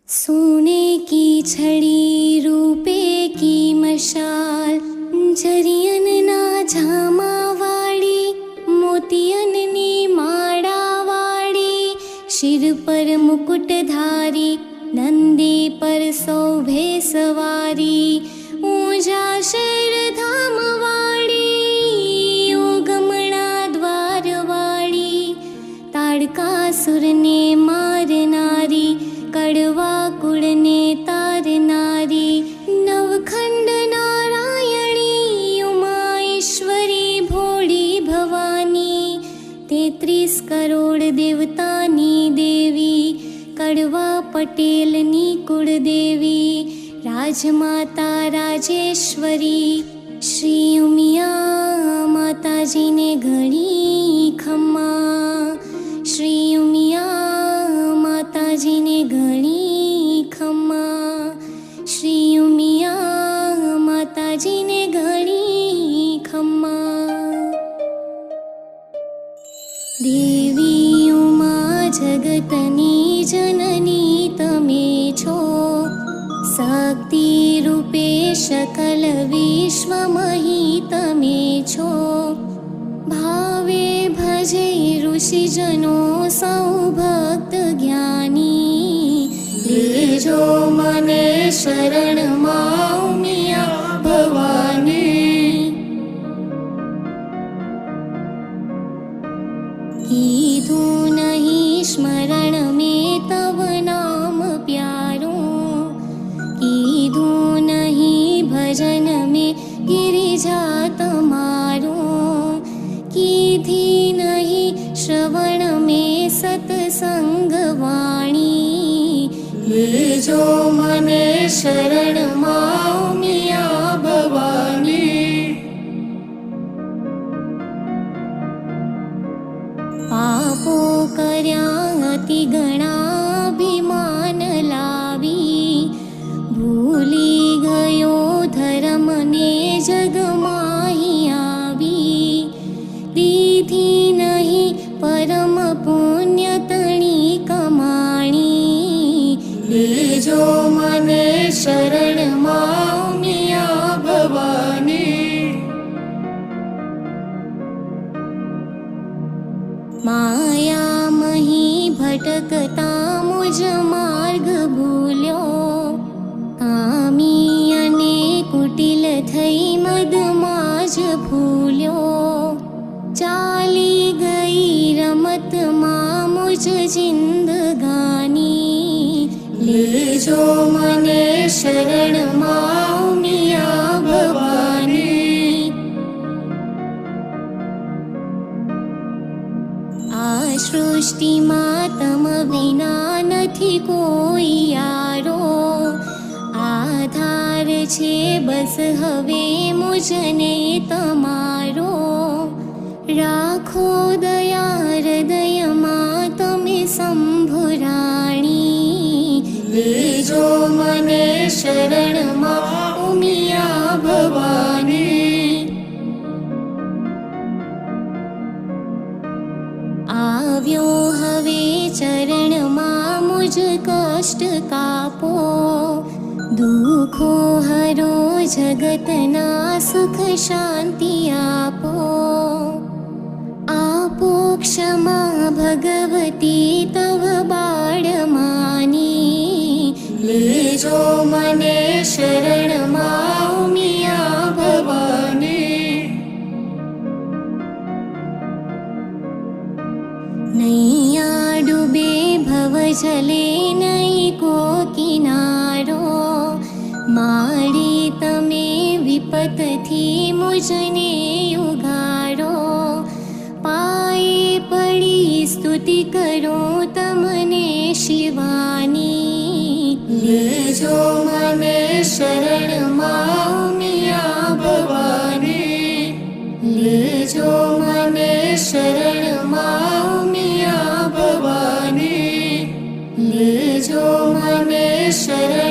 सोने की छड़ी रूपे की मशाल जरियनना झामावाड़ी मोतियननी माड़ावाड़ी शिर पर मुकुटधारी नंदी पर शोभे सवारी ऊंजा शर धामवाड़ी योगमणा द्वारवाड़ी ताड़कासुरने मारनारी कड़वा कुड़ने तारनारी नवखंड नारायणी उमाईश्वरी भोળી भवानी 33 करोड़ देवतानी देवी कड़वा पटेलनी कुળદેવી રાજમાતા રાજેશ્વરી શ્રી ઉમિયા માતાજીને ઘણી ખમ્મા શ્રી ઉમિયા માતાજીને ઘણી ખમ્મા શ્રી ઉમિયા માતાજીને ઘણી ખમ્મા દેવી ઉમા જગતની जननी तमे छो शक्ति रूपे सकल विश्वमही तमे छो भावे भजे ऋषिजनो सौ भक्त ज्ञानी लेजो मने शरण मां उमिया भवानी कीधु नहीं स्मरण में तव नाम प्यारो कीधु नहीं भजन में गिरिजा तमारो कीधी नहीं श्रवण में सत्संग वाणी लेजो मने शरण मां उमिया भवानी पापो कर्या अति गणाभिमान लावी भूली गयो धर्म ने जगमाही आवी दीधी नहीं परम पुण्य तणी कमाणी लेजो मने शरण मां उमिया भवानी माया मही भटकता मुझ मार्ग भूल्यो कामी अने कुटिल थई मदमाज भूल्यो चाली गई रमत मां मुझ जिंदगानी लेजो मने शरण मां उमिया भवानी सृष्टि तम विना नथी कोई यारो आधार छे बस हवे मुझने तमारो राखो दया हृदय मां तमे संभुराणी लेजो मने शरण मां उमिया भवानी આવ્યો હવે ચરણમાં મુજ કષ્ટ કાપો દુઃખો હરો જગતના સુખ શાંતિ આપો આપો ક્ષમા ભગવતી તવ બાળમાની લેજો મને શરણમાં ઉમિયા ભવાની नैया डूबे भव जले नहीं को किनारो मारी तमे विपत थी मुझने उगारो पाए पड़ी स्तुति करो तमने शिवानी लेजो मने शरण मां उमिया भवानी लेजो मने शरण मां उमिया भवानी लेजो मने शरण